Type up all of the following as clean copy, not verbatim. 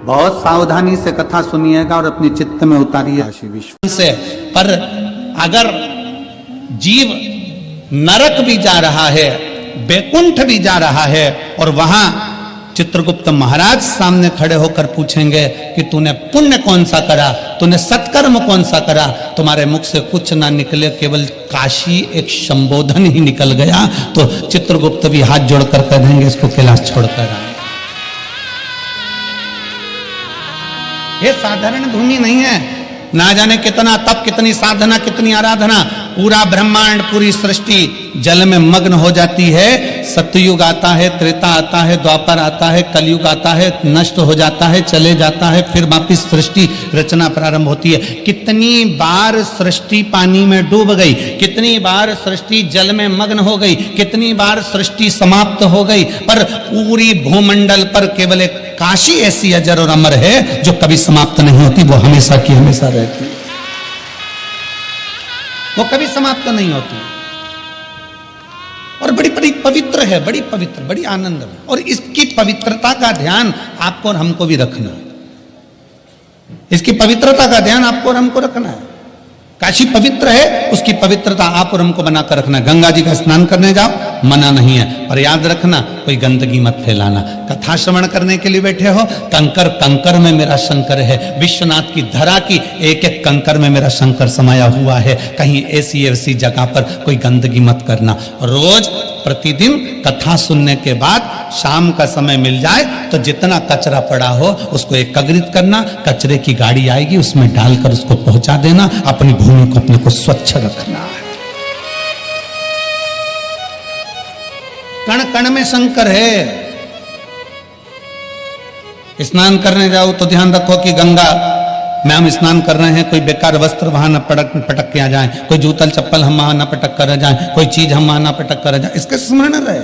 बहुत सावधानी से कथा सुनिएगा और अपने चित्त में उतारिए काशी विश्व से। पर अगर जीव नरक भी जा रहा है, बैकुंठ भी जा रहा है, और वहां चित्रगुप्त महाराज सामने खड़े होकर पूछेंगे कि तूने पुण्य कौन सा करा, तूने सत्कर्म कौन सा करा, तुम्हारे मुख से कुछ ना निकले, केवल काशी एक संबोधन ही निकल गया, तो चित्रगुप्त भी हाथ जोड़कर कह देंगे इसको कैलाश छोड़कर आ। ये साधारण भूमि नहीं है। ना जाने कितना तप, कितनी साधना, कितनी आराधना, पूरा ब्रह्मांड, पूरी सृष्टि जल में मग्न हो जाती है। सतयुग आता है, त्रेता आता है, द्वापर आता है, कलयुग आता है, नष्ट हो जाता है, चले जाता है, फिर वापिस सृष्टि रचना प्रारंभ होती है। कितनी बार सृष्टि पानी में डूब गई, कितनी बार सृष्टि जल में मग्न हो गई, कितनी बार सृष्टि समाप्त हो गई, पर पूरी भूमंडल पर केवल एक काशी ऐसी अजर और अमर है जो कभी समाप्त नहीं होती, वो हमेशा की हमेशा रहती है, वो कभी समाप्त नहीं होती, और बड़ी बड़ी पवित्र है, बड़ी पवित्र, बड़ी आनंद है। और इसकी पवित्रता का ध्यान आपको और हमको भी रखना है। इसकी पवित्रता का ध्यान आपको और हमको रखना है। काशी पवित्र है, उसकी पवित्रता आप और हमको बनाकर रखना। गंगा जी का स्नान करने जाओ, मना नहीं है, पर याद रखना कोई गंदगी मत फैलाना। कथा श्रवण करने के लिए बैठे हो, कंकर कंकर में मेरा शंकर है, विश्वनाथ की धरा की एक एक कंकर में मेरा शंकर समाया हुआ है। कहीं ऐसी ऐसी जगह पर कोई गंदगी मत करना। रोज प्रतिदिन कथा सुनने के बाद शाम का समय मिल जाए तो जितना कचरा पड़ा हो उसको एकत्रित करना, कचरे की गाड़ी आएगी उसमें डालकर उसको पहुंचा देना। अपनी भूमि को अपने को स्वच्छ रखना है। कण कण में शंकर है। स्नान करने जाओ तो ध्यान रखो कि गंगा में हम स्नान कर रहे हैं, कोई बेकार वस्त्र वहां न पटक के आ जाए, कोई जूतल चप्पल हम वहां न पटक कर जाए, कोई चीज हम वहां न पटक कर जाए, इसका स्मरण रहे।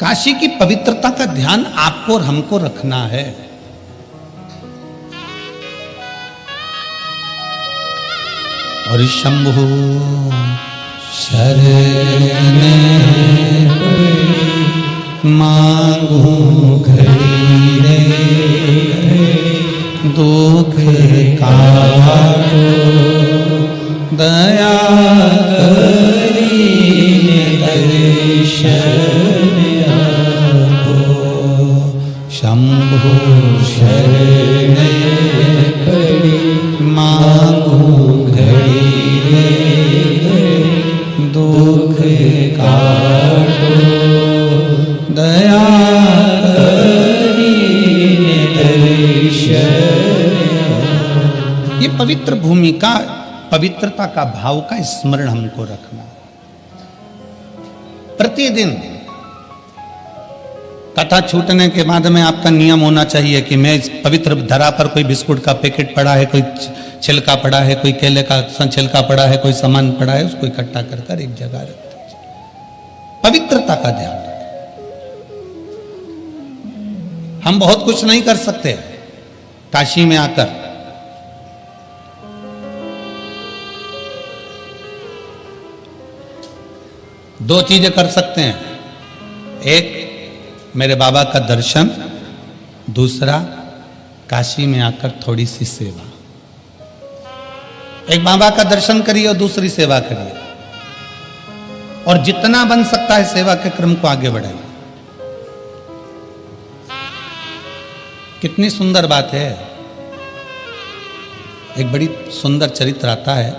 काशी की पवित्रता का ध्यान आपको और हमको रखना है। और शंभु शरण मांगू घड़ी रे, दुख काटो दया करी दर्शन आपो। शंभु शरण पड़ी मांगू घड़ी रे, दुख काटो दया करी। ये पवित्र भूमि का, पवित्रता का भाव का स्मरण हमको रखना। प्रतिदिन कथा छूटने के बाद में आपका नियम होना चाहिए कि मैं इस पवित्र धरा पर कोई बिस्कुट का पैकेट पड़ा है, कोई छिलका पड़ा है, कोई केले का छिलका पड़ा है, कोई सामान पड़ा है, उसको इकट्ठा कर एक जगह रख दीजिए। पवित्रता का ध्यान रखें। हम बहुत कुछ नहीं कर सकते काशी में आकर। दो चीजें कर सकते हैं, एक मेरे बाबा का दर्शन, दूसरा काशी में आकर थोड़ी सी सेवा। एक बाबा का दर्शन करिए और दूसरी सेवा करिए, और जितना बन सकता है सेवा के क्रम को आगे बढ़ाइए। कितनी सुंदर बात है। एक बड़ी सुंदर चरित्र आता है।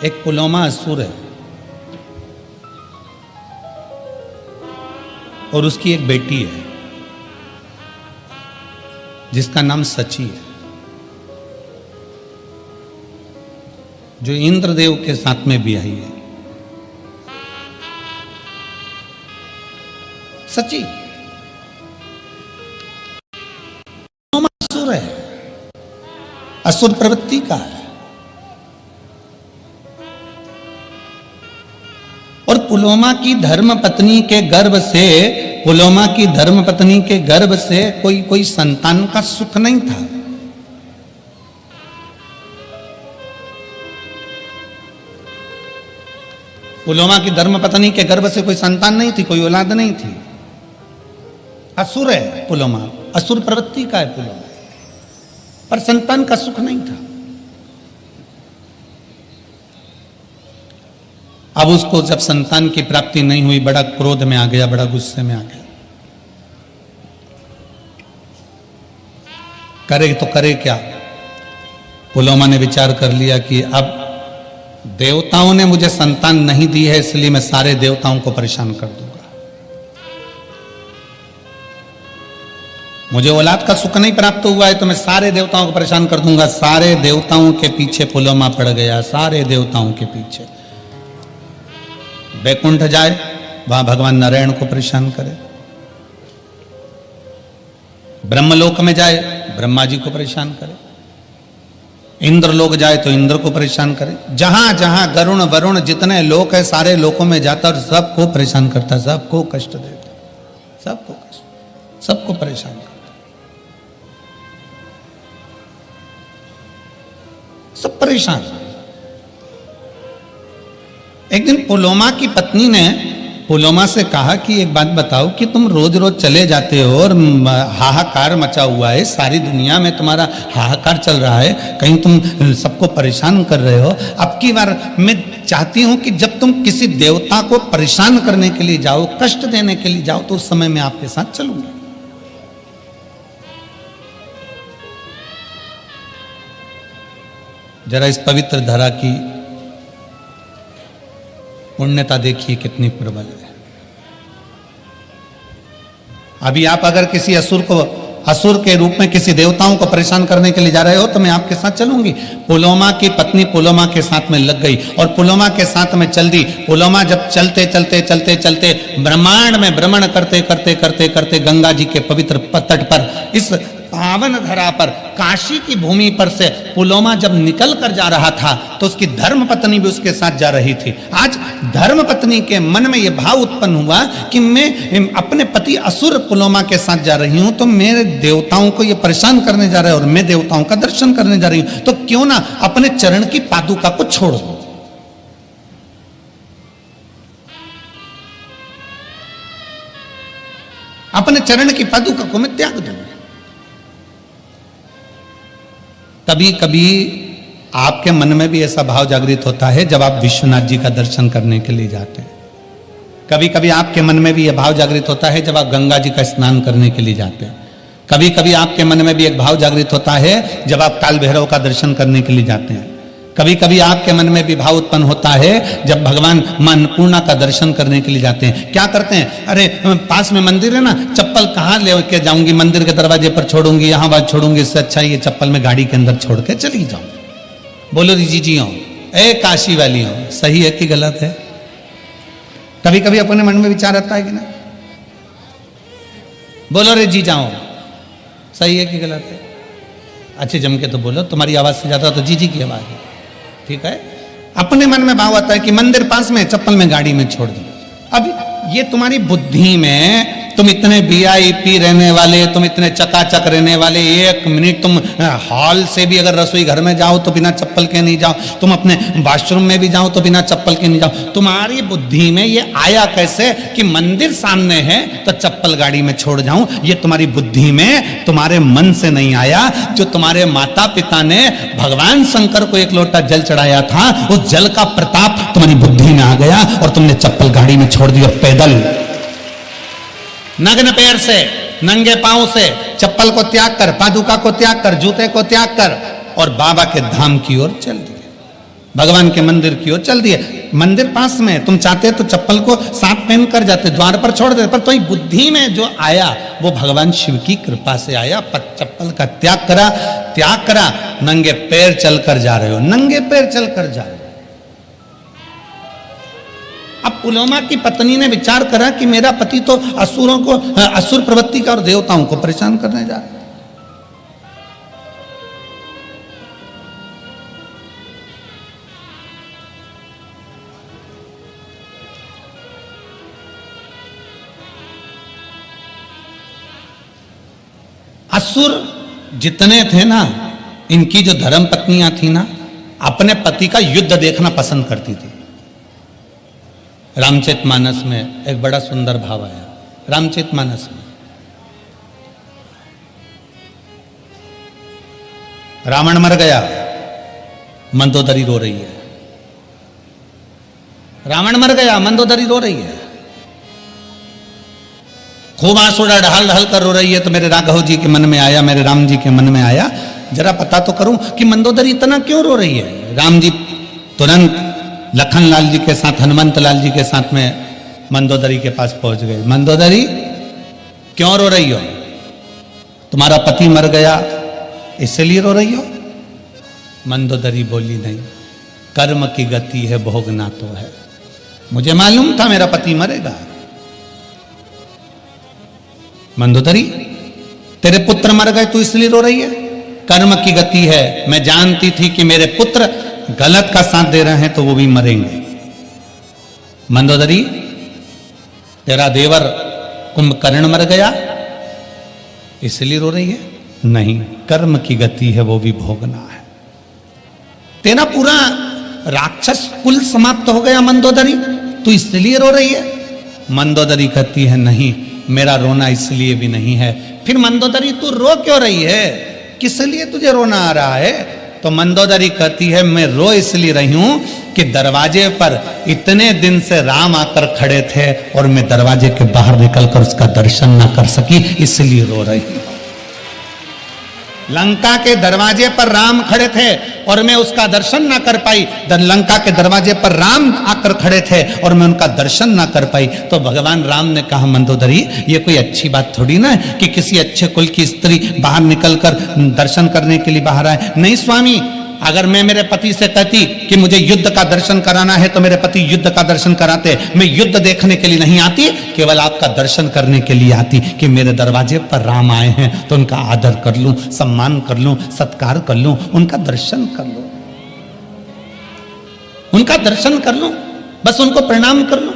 एक पुलोमा असुर है और उसकी एक बेटी है जिसका नाम सची है, जो इंद्रदेव के साथ में ब्याही है। सची असुर है, असुर प्रवृत्ति का है। और पुलोमा की धर्म पत्नी के गर्भ से, पुलोमा की धर्म पत्नी के गर्भ से कोई संतान का सुख नहीं था। पुलोमा की धर्मपत्नी के गर्भ से कोई संतान नहीं थी, कोई औलाद नहीं थी। असुर है पुलोमा, असुर प्रवृत्ति का है पुलोमा, पर संतान का सुख नहीं था। अब उसको जब संतान की प्राप्ति नहीं हुई, बड़ा क्रोध में आ गया, बड़ा गुस्से में आ गया। करे तो करे क्या? पुलोमा ने विचार कर लिया कि अब देवताओं ने मुझे संतान नहीं दी है, इसलिए मैं सारे देवताओं को परेशान कर दूंगा। मुझे औलाद का सुख नहीं प्राप्त हुआ है तो मैं सारे देवताओं को परेशान कर दूंगा। सारे देवताओं के पीछे पुलोमा पड़ गया, सारे देवताओं के पीछे। वैकुंठ जाए, वहां भगवान नारायण को परेशान करे। ब्रह्मलोक में जाए, ब्रह्मा जी को परेशान करे। इंद्र लोक जाए तो इंद्र को परेशान करे। जहां जहां गरुण वरुण जितने लोक है, सारे लोकों में जाता और सबको परेशान करता, सबको कष्ट देता, सबको कष्ट, सबको परेशान करता, सब परेशान। एक दिन पुलोमा की पत्नी ने पुलोमा से कहा कि एक बात बताओ कि तुम रोज रोज चले जाते हो और हाहाकार मचा हुआ है, सारी दुनिया में तुम्हारा हाहाकार चल रहा है, कहीं तुम सबको परेशान कर रहे हो। अब की बार मैं चाहती हूं कि जब तुम किसी देवता को परेशान करने के लिए जाओ, कष्ट देने के लिए जाओ, तो उस समय मैं आपके साथ चलूंगा। जरा इस पवित्र धरा की पुण्यता देखिए कितनी प्रबल है। अभी आप अगर किसी असुर के रूप में किसी देवताओं को परेशान करने के लिए जा रहे हो तो मैं आपके साथ चलूंगी। पुलोमा की पत्नी पुलोमा के साथ में लग गई और पुलोमा के साथ में चल दी। पुलोमा जब चलते चलते चलते चलते ब्रह्मांड में भ्रमण करते करते करते करते गंगा जी के पवित्र तट पर, इस पावन धरा पर, काशी की भूमि पर से पुलोमा जब निकल कर जा रहा था तो उसकी धर्म पत्नी भी उसके साथ जा रही थी। आज धर्म पत्नी के मन में यह भाव उत्पन्न हुआ कि मैं अपने पति असुर पुलोमा के साथ जा रही हूं तो मेरे देवताओं को यह परेशान करने जा रहे हैं और मैं देवताओं का दर्शन करने जा रही हूं, तो क्यों ना अपने चरण की पादुका को छोड़ दूं। अपने चरण की पादुका को मैं त्याग दूं। कभी कभी आपके मन में भी ऐसा भाव जागृत होता है जब आप विश्वनाथ जी का दर्शन करने के लिए जाते हैं। कभी कभी आपके मन में भी यह भाव जागृत होता है जब आप गंगा जी का स्नान करने के लिए जाते हैं। कभी कभी आपके मन में भी एक भाव जागृत होता है जब आप काल भैरव का दर्शन करने के लिए जाते हैं। कभी कभी आपके मन में भी भाव उत्पन्न होता है जब भगवान मां अन्नपूर्णा का दर्शन करने के लिए जाते हैं। क्या करते हैं? अरे पास में मंदिर है ना, चप्पल कहाँ लेके जाऊंगी, मंदिर के दरवाजे पर छोड़ूंगी, यहाँ बात छोड़ूंगी, इससे अच्छा ये चप्पल में गाड़ी के अंदर छोड़ के चली जाऊं। बोलो जी हो, ए काशी वाली हो, सही है कि गलत है? कभी कभी अपने मन में विचार आता है कि ना? बोलो रे जी जाओ, सही है कि गलत है? अच्छे जम के तो बोलो, तुम्हारी आवाज से ज्यादा तो जी की आवाज है, ठीक है? अपने मन में भाव आता है कि मंदिर पास में, चप्पल में गाड़ी में छोड़ दी। अब ये तुम्हारी बुद्धि में, तुम इतने VIP रहने वाले, तुम इतने चकाचक रहने वाले, एक मिनट तुम हॉल से भी अगर रसोई घर में जाओ तो बिना चप्पल के नहीं जाओ, तुम अपने वॉशरूम में भी जाओ तो बिना चप्पल के नहीं जाओ। तुम्हारी बुद्धि में ये आया कैसे कि मंदिर सामने है तो चप्पल गाड़ी में छोड़ जाऊं? ये तुम्हारी बुद्धि में, तुम्हारे मन से नहीं आया। जो तुम्हारे माता पिता ने भगवान शंकर को एक लोटा जल चढ़ाया था, उस जल का प्रताप तुम्हारी बुद्धि में आ गया और तुमने चप्पल गाड़ी में छोड़ दी और पैदल नग्न पैर से, नंगे पांव से चप्पल को त्याग कर, पादुका को त्याग कर, जूते को त्याग कर और बाबा के धाम की ओर चल दिए, भगवान के मंदिर की ओर चल दिए। मंदिर पास में, तुम चाहते तो चप्पल को साथ पहन कर जाते, द्वार पर छोड़ देते, पर तुम्हारी बुद्धि में जो आया वो भगवान शिव की कृपा से आया। चप्पल का त्याग करा, नंगे पैर चलकर जा रहे हो, नंगे पैर चलकर जा रहे हो। अब पुलोमा की पत्नी ने विचार करा कि मेरा पति तो असुरों को, असुर प्रवृत्ति का और देवताओं को परेशान करने जा रहा है। असुर जितने थे ना, इनकी जो धर्म पत्नियां थी ना, अपने पति का युद्ध देखना पसंद करती थी। रामचरितमानस में एक बड़ा सुंदर भाव आया। रामचरितमानस में रावण मर गया, मंदोदरी रो रही है। रावण मर गया, मंदोदरी रो रही है, खूब आंसू ढाल ढाल कर रो रही है। तो मेरे राघव जी के मन में आया, मेरे राम जी के मन में आया, जरा पता तो करूं कि मंदोदरी इतना क्यों रो रही है। राम जी तुरंत लखन लाल जी के साथ, हनुमंत लाल जी के साथ में मंदोदरी के पास पहुंच गए। मंदोदरी क्यों रो रही हो? तुम्हारा पति मर गया इसलिए रो रही हो? मंदोदरी बोली नहीं, कर्म की गति है, भोगना तो है। मुझे मालूम था मेरा पति मरेगा। मंदोदरी, तेरे पुत्र मर गए तू इसलिए रो रही है? कर्म की गति है, मैं जानती थी कि मेरे पुत्र गलत का साथ दे रहे हैं तो वो भी मरेंगे। मंदोदरी, तेरा देवर कुंभकर्ण मर गया इसलिए रो रही है? नहीं, कर्म की गति है, वो भी भोगना है। तेरा पूरा राक्षस कुल समाप्त हो गया मंदोदरी, तू इसलिए रो रही है? मंदोदरी कहती है नहीं, मेरा रोना इसलिए भी नहीं है। फिर मंदोदरी तू रो क्यों रही है? किस लिए तुझे रोना आ रहा है? तो मंदोदरी कहती है मैं रो इसलिए रही हूं कि दरवाजे पर इतने दिन से राम आकर खड़े थे और मैं दरवाजे के बाहर निकलकर उसका दर्शन ना कर सकी, इसलिए रो रही हूं। लंका के दरवाजे पर राम खड़े थे और मैं उसका दर्शन ना कर पाई। लंका के दरवाजे पर राम आकर खड़े थे और मैं उनका दर्शन ना कर पाई। तो भगवान राम ने कहा मंदोदरी, ये कोई अच्छी बात थोड़ी ना है कि किसी अच्छे कुल की स्त्री बाहर निकलकर दर्शन करने के लिए बाहर आए। नहीं स्वामी, अगर मैं मेरे पति से कहती कि मुझे युद्ध का दर्शन कराना है तो मेरे पति युद्ध का दर्शन कराते। मैं युद्ध देखने के लिए नहीं आती, केवल आपका दर्शन करने के लिए आती कि मेरे दरवाजे पर राम आए हैं तो उनका आदर कर लूं, सम्मान कर लूं, सत्कार कर लूं, उनका दर्शन कर लूं, उनका दर्शन कर लूं, बस उनको प्रणाम कर लूं।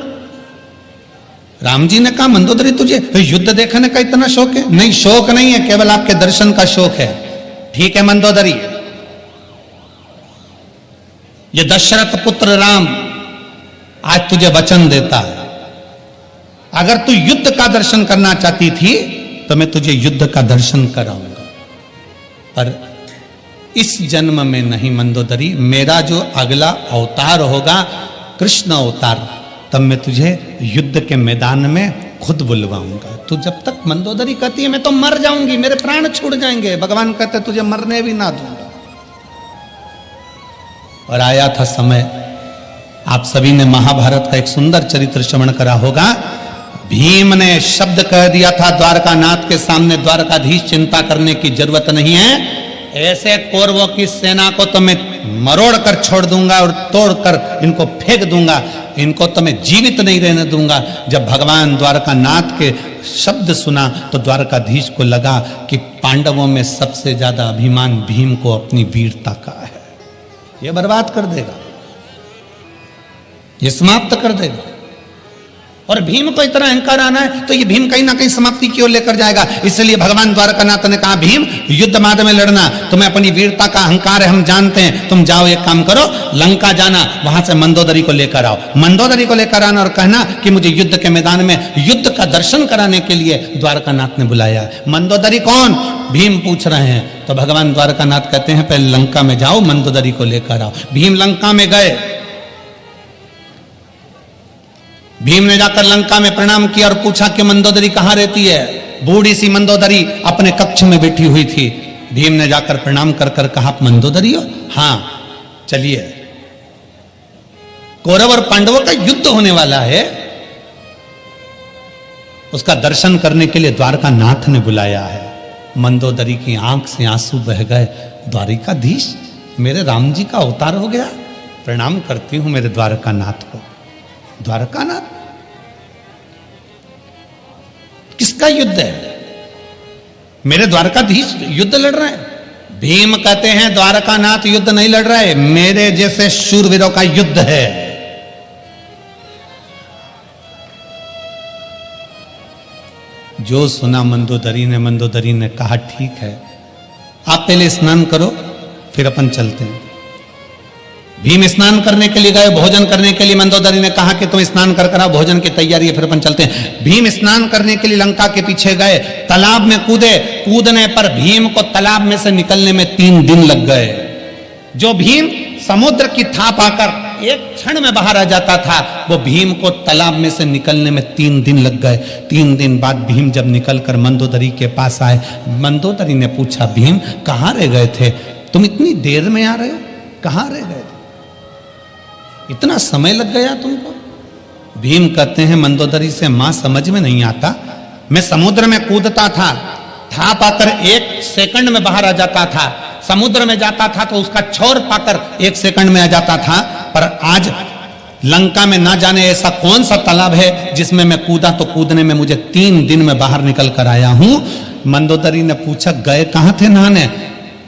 राम जी ने कहा मंदोदरी तुझे युद्ध देखने का इतना शौक है? नहीं, शौक नहीं है, केवल आपके दर्शन का शौक है। ठीक है मंदोदरी, ये दशरथ पुत्र राम आज तुझे वचन देता है, अगर तू युद्ध का दर्शन करना चाहती थी तो मैं तुझे युद्ध का दर्शन कराऊंगा, पर इस जन्म में नहीं मंदोदरी। मेरा जो अगला अवतार होगा कृष्ण अवतार, तब मैं तुझे युद्ध के मैदान में खुद बुलवाऊंगा। तू जब तक मंदोदरी कहती है मैं तो मर जाऊंगी, मेरे प्राण छूट जाएंगे, भगवान कहते तुझे मरने भी ना दूंगा। और आया था समय, आप सभी ने महाभारत का एक सुंदर चरित्र श्रवण करा होगा। भीम ने शब्द कह दिया था द्वारका नाथ के सामने, द्वारकाधीश चिंता करने की जरूरत नहीं है, ऐसे कौरवों की सेना को तो मैं मरोड़ कर छोड़ दूंगा और तोड़कर इनको फेंक दूंगा, इनको तो मैं जीवित नहीं रहने दूंगा। जब भगवान द्वारका नाथ के शब्द सुना तो द्वारकाधीश को लगा कि पांडवों में सबसे ज्यादा अभिमान भीम को अपनी वीरता का है, ये बर्बाद कर देगा, ये समाप्त कर देगा। और भीम को इतना अहंकार आना है तो ये भीम कहीं ना कहीं समाप्ति की ओर लेकर जाएगा। इसलिए भगवान द्वारकानाथ ने कहा भीम युद्ध मार्ग में लड़ना, तुम्हें अपनी वीरता का अहंकार है, हम जानते हैं, तुम जाओ एक काम करो, लंका जाना, वहां से मंदोदरी को लेकर आओ, मंदोदरी को लेकर आना और कहना कि मुझे युद्ध के मैदान में युद्ध का दर्शन कराने के लिए द्वारकानाथ ने बुलाया। मंदोदरी कौन? भीम पूछ रहे हैं। तो भगवान द्वारकानाथ कहते हैं पहले लंका में जाओ, मंदोदरी को लेकर आओ। भीम लंका में गए, भीम ने जाकर लंका में प्रणाम किया और पूछा कि मंदोदरी कहां रहती है। बूढ़ी सी मंदोदरी अपने कक्ष में बैठी हुई थी। भीम ने जाकर प्रणाम कर कर कहा आप मंदोदरी हो? हाँ, चलिए, कौरव और पांडवों का युद्ध होने वाला है, उसका दर्शन करने के लिए द्वारकानाथ ने बुलाया है। मंदोदरी की आंख से आंसू बह गए। द्वारिकाधीश, मेरे राम जी का अवतार हो गया, प्रणाम करती हूं मेरे द्वारकानाथ को। द्वारकानाथ किसका युद्ध है? मेरे द्वारकाधीश युद्ध लड़ रहे हैं। भीम कहते हैं द्वारकानाथ युद्ध नहीं लड़ रहे, मेरे जैसे शूरवीरों का युद्ध है। जो सुना मंदोदरी ने कहा ठीक है, आप पहले स्नान करो, फिर अपन चलते हैं। भीम स्नान करने के लिए गए, भोजन करने के लिए मंदोदरी ने कहा कि तुम स्नान कर आओ, भोजन की तैयारी है, फिर अपन चलते हैं। भीम स्नान करने के लिए लंका के पीछे गए, तालाब में कूदे, कूदने पर भीम को तालाब में से निकलने में 3 दिन लग गए। जो भीम समुद्र की थाप आकर एक क्षण में बाहर आ जाता था, वो भीम को तालाब में से निकलने में 3 दिन लग गए। 3 दिन बाद भीम जब निकलकर मंदोदरी के पास आए, मंदोदरी ने पूछा, भीम कहाँ रह गए थे? तुम इतनी देर में आ रहे हो, कहाँ रह गए थे? इतना समय लग गया तुमको? भीम कहते हैं मंदोदरी से, मां समझ में नहीं आता, मैं समुद्र में कूदता था, थाप आकर 1 सेकंड में बाहर आ जाता था, समुद्र में जाता था तो उसका छोर पाकर 1 सेकंड में आ जाता था, पर आज लंका में ना जाने ऐसा कौन सा तालाब है जिसमें मैं कूदा तो कूदने में मुझे 3 दिन में बाहर निकल कर आया हूं। मंदोदरी ने पूछा, गए कहां थे नहाने?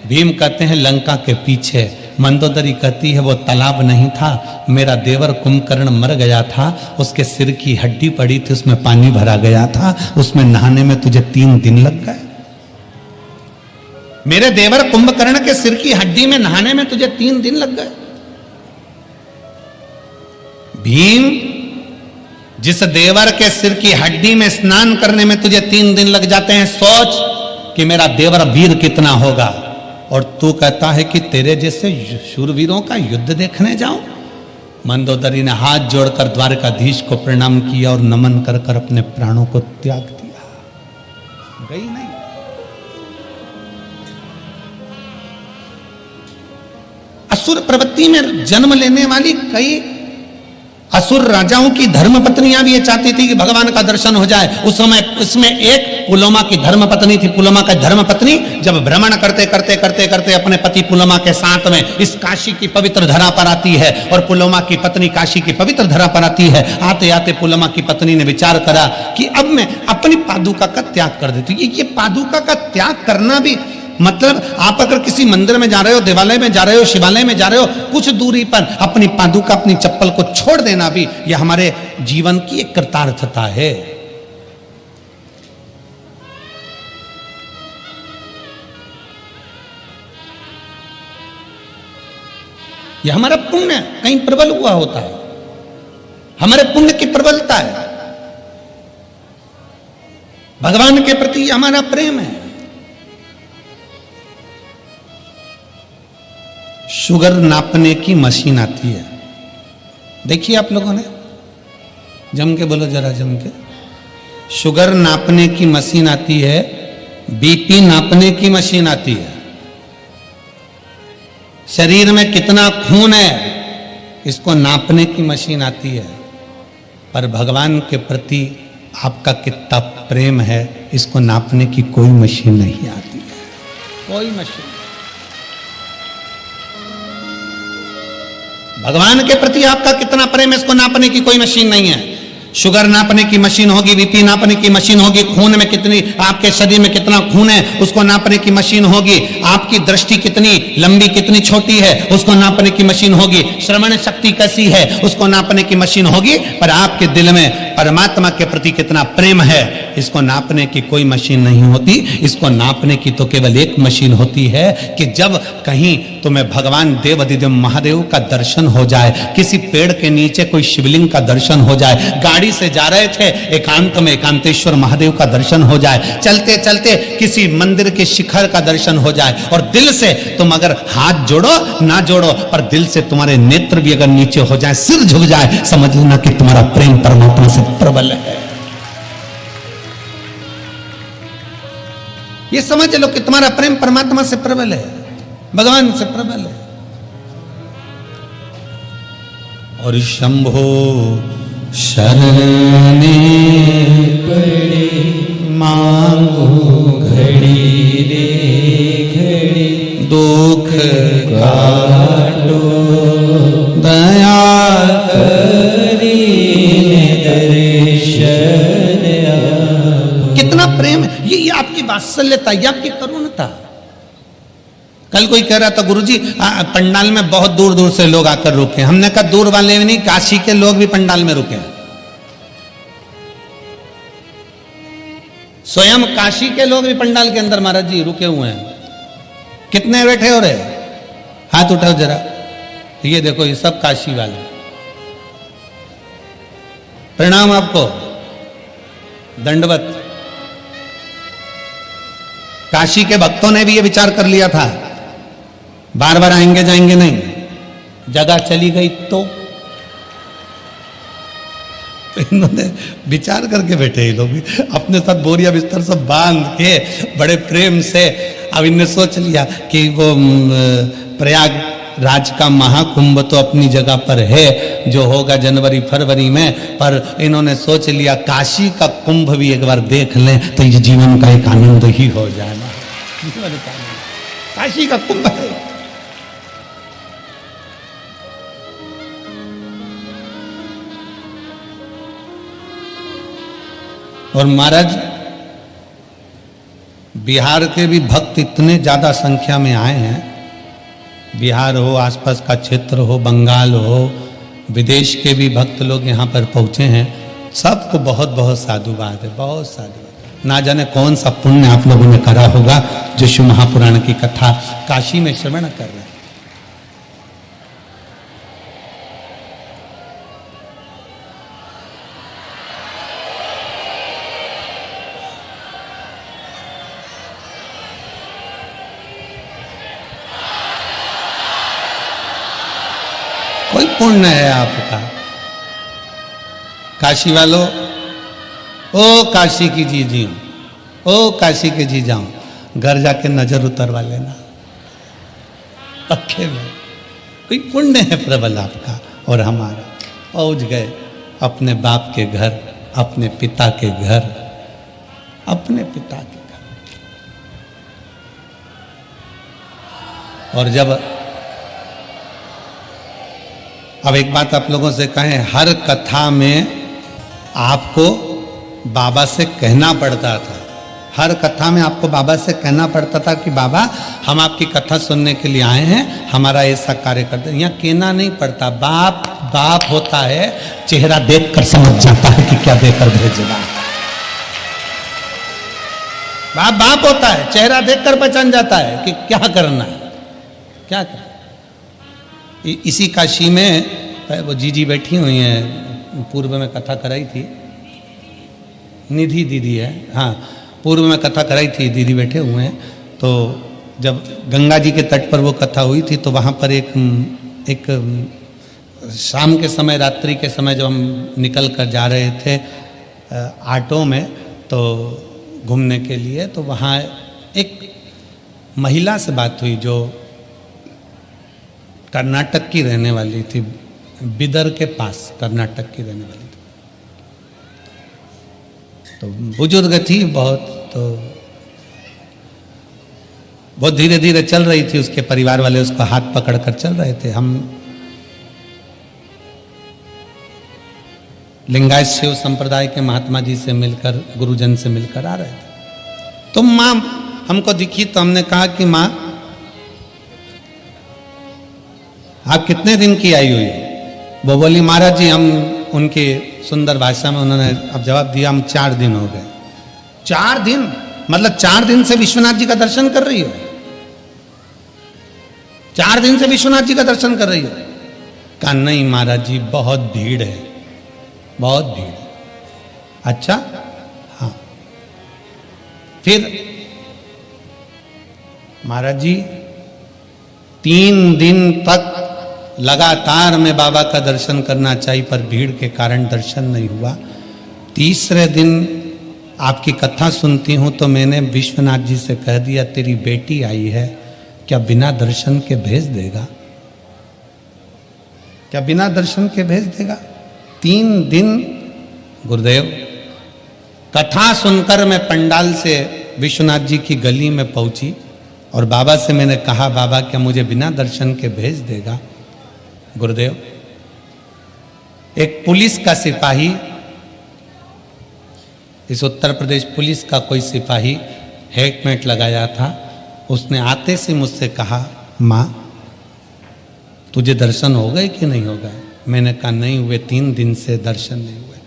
भीम कहते हैं, लंका के पीछे। मंदोदरी कहती है, वो तालाब नहीं था, मेरा देवर कुंभकर्ण मर गया था, उसके सिर की हड्डी पड़ी थी, उसमें पानी भरा गया था, उसमें नहाने में तुझे 3 दिन लग गए। मेरे देवर कुंभकर्ण के सिर की हड्डी में नहाने में तुझे 3 दिन लग गए। भीम, जिस देवर के सिर की हड्डी में स्नान करने में तुझे 3 दिन लग जाते हैं, सोच कि मेरा देवर वीर कितना होगा। और तू कहता है कि तेरे जैसे शूरवीरों का युद्ध देखने जाऊं? मंदोदरी ने हाथ जोड़कर द्वारकाधीश को प्रणाम किया और नमन कर कर अपने प्राणों को त्याग दिया। गई नहीं। असुर प्रवृत्ति में जन्म लेने वाली कई असुर राजाओं की धर्म पत्नियां भी ये चाहती थी कि भगवान का दर्शन हो जाए। उस समय इसमें एक पुलोमा की धर्म पत्नी थी। पुलोमा का धर्म पत्नी जब भ्रमण करते करते करते करते अपने पति पुलोमा के साथ में इस काशी की पवित्र धरा पर आती है और पुलोमा की पत्नी काशी की पवित्र धरा पर आती है। आते आते पुलोमा की पत्नी ने विचार करा कि अब मैं अपनी पादुका का त्याग कर देती हूँ। ये पादुका का त्याग करना भी मतलब, आप अगर किसी मंदिर में जा रहे हो, देवालय में जा रहे हो, शिवालय में जा रहे हो, कुछ दूरी पर अपनी पादुका, अपनी चप्पल को छोड़ देना भी यह हमारे जीवन की एक कृतार्थता है। यह हमारा पुण्य कहीं प्रबल हुआ होता है, हमारे पुण्य की प्रबलता है, भगवान के प्रति हमारा प्रेम है। शुगर नापने की मशीन आती है, देखिए आप लोगों ने, जम के बोलो जरा, जम के। शुगर नापने की मशीन आती है, बीपी नापने की मशीन आती है, शरीर में कितना खून है इसको नापने की मशीन आती है, पर भगवान के प्रति आपका कितना प्रेम है इसको नापने की कोई मशीन नहीं आती है, कोई मशीन। भगवान के प्रति आपका कितना प्रेम है इसको नापने की कोई मशीन नहीं है। शुगर नापने की मशीन होगी, बीपी नापने की मशीन होगी, खून में कितनी, आपके शरीर में कितना खून है उसको नापने की मशीन होगी, आपकी दृष्टि कितनी लंबी कितनी छोटी है उसको नापने की मशीन होगी, श्रवण शक्ति कैसी है उसको नापने की मशीन होगी, पर आपके दिल में परमात्मा के प्रति कितना प्रेम है इसको नापने की कोई मशीन नहीं होती। इसको नापने की तो केवल एक मशीन होती है कि जब कहीं तुम्हें भगवान देव अधिदेव महादेव का दर्शन हो जाए, किसी पेड़ के नीचे कोई शिवलिंग का दर्शन हो जाए, गाड़ी से जा रहे थे एकांत में एकांतेश्वर महादेव का दर्शन हो जाए, चलते चलते किसी मंदिर के शिखर का दर्शन हो जाए, और दिल से तुम अगर हाथ जोड़ो ना जोड़ो पर दिल से तुम्हारे नेत्र भी अगर नीचे हो जाए, सिर झुक जाए, समझ लेना कि तुम्हारा प्रेम परमात्मा से प्रबल है। ये समझ लो कि तुम्हारा प्रेम परमात्मा से प्रबल है, भगवान से प्रबल है। और शंभो शरणे पड़े मांगो घड़ी रे घड़ी, दुख काटो दया करी दर्शन। कितना प्रेम है, ये आपकी वात्सल्यता, ये आपकी करुणता। कल कोई कह रहा था गुरुजी पंडाल में बहुत दूर दूर से लोग आकर रुके। हमने कहा दूर वाले नहीं, काशी के लोग भी पंडाल में रुके। स्वयं काशी के लोग भी पंडाल के अंदर महाराज जी रुके हुए हैं। कितने बैठे हो रहे? हाथ उठाओ जरा, ये देखो, ये सब काशी वाले। प्रणाम आपको, दंडवत। काशी के भक्तों ने भी ये विचार कर लिया था, बार बार आएंगे जाएंगे नहीं, जगह चली गई तो इन्होंने विचार करके बैठे ये लोग भी, अपने साथ बोरिया बिस्तर सब बांध के बड़े प्रेम से। अब इनने सोच लिया कि वो प्रयाग राज का महाकुंभ तो अपनी जगह पर है, जो होगा जनवरी फरवरी में, पर इन्होंने सोच लिया काशी का कुंभ भी एक बार देख लें तो ये जीवन का एक आनंद ही हो जाएगा। जीवन का आनंद काशी का कुंभ है। और महाराज, बिहार के भी भक्त इतने ज्यादा संख्या में आए हैं, बिहार हो, आसपास का क्षेत्र हो, बंगाल हो, विदेश के भी भक्त लोग यहाँ पर पहुँचे हैं। सबको बहुत बहुत साधुवाद है, बहुत साधुवाद। ना जाने कौन सा पुण्य आप लोगों ने करा होगा जो शिव महापुराण की कथा काशी में श्रवण कर रहे हैं। कोई पुण्य है आपका। काशी वालों, ओ काशी की जी जी, ओ काशी के जी जाऊं, घर जाके नजर उतरवा लेना पक्के में। कोई पुण्य है प्रबल आपका और हमारा। पहुंच गए अपने बाप के घर, अपने पिता के घर, अपने पिता के घर। और जब अब एक बात आप लोगों से कहें, हर कथा में आपको बाबा से कहना पड़ता था, हर कथा में आपको बाबा से कहना पड़ता था कि बाबा हम आपकी कथा सुनने के लिए आए हैं, हमारा ऐसा कार्य करते हैं। यहाँ कहना नहीं पड़ता, बाप बाप होता है, चेहरा देखकर समझ जाता है कि क्या देकर भेजना। बाप बाप होता है, चेहरा देखकर पहचान जाता है कि क्या करना है, क्या करना। इसी काशी में वो जीजी बैठी हुई हैं, पूर्व में कथा कराई थी, निधि दीदी है, हाँ, पूर्व में कथा कराई थी, दीदी बैठे हुए हैं। तो जब गंगा जी के तट पर वो कथा हुई थी तो वहाँ पर एक शाम के समय, रात्रि के समय जब हम निकल कर जा रहे थे ऑटो में तो घूमने के लिए, तो वहाँ एक महिला से बात हुई जो कर्नाटक की रहने वाली थी, बिदर के पास कर्नाटक की रहने वाली थी। तो बुजुर्ग थी बहुत, तो बहुत धीरे धीरे चल रही थी, उसके परिवार वाले उसको हाथ पकड़कर चल रहे थे। हम लिंगायत शिव संप्रदाय के महात्मा जी से मिलकर, गुरुजन से मिलकर आ रहे थे। तो माँ हमको दिखी तो हमने कहा कि माँ आप कितने दिन की आई हुई हो? वो बोली महाराज जी, हम उनकी सुंदर भाषा में उन्होंने अब जवाब दिया, हम 4 दिन हो गए। 4 दिन? मतलब 4 दिन से विश्वनाथ जी का दर्शन कर रही हो? 4 दिन से विश्वनाथ जी का दर्शन कर रही हो? कहा नहीं महाराज जी, बहुत भीड़ है, बहुत भीड़ है। अच्छा, हाँ। फिर महाराज जी 3 दिन तक लगातार मैं बाबा का दर्शन करना चाहिए, पर भीड़ के कारण दर्शन नहीं हुआ। तीसरे दिन आपकी कथा सुनती हूं तो मैंने विश्वनाथ जी से कह दिया, तेरी बेटी आई है, क्या बिना दर्शन के भेज देगा? क्या बिना दर्शन के भेज देगा? 3 दिन गुरुदेव, कथा सुनकर मैं पंडाल से विश्वनाथ जी की गली में पहुंची और बाबा से मैंने कहा, बाबा क्या मुझे बिना दर्शन के भेज देगा? गुरुदेव, एक पुलिस का सिपाही, इस उत्तर प्रदेश पुलिस का कोई सिपाही हेलमेट लगाया था, उसने आते से मुझसे कहा, माँ तुझे दर्शन हो गए कि नहीं हो गए? मैंने कहा नहीं हुए, 3 दिन से दर्शन नहीं हुए।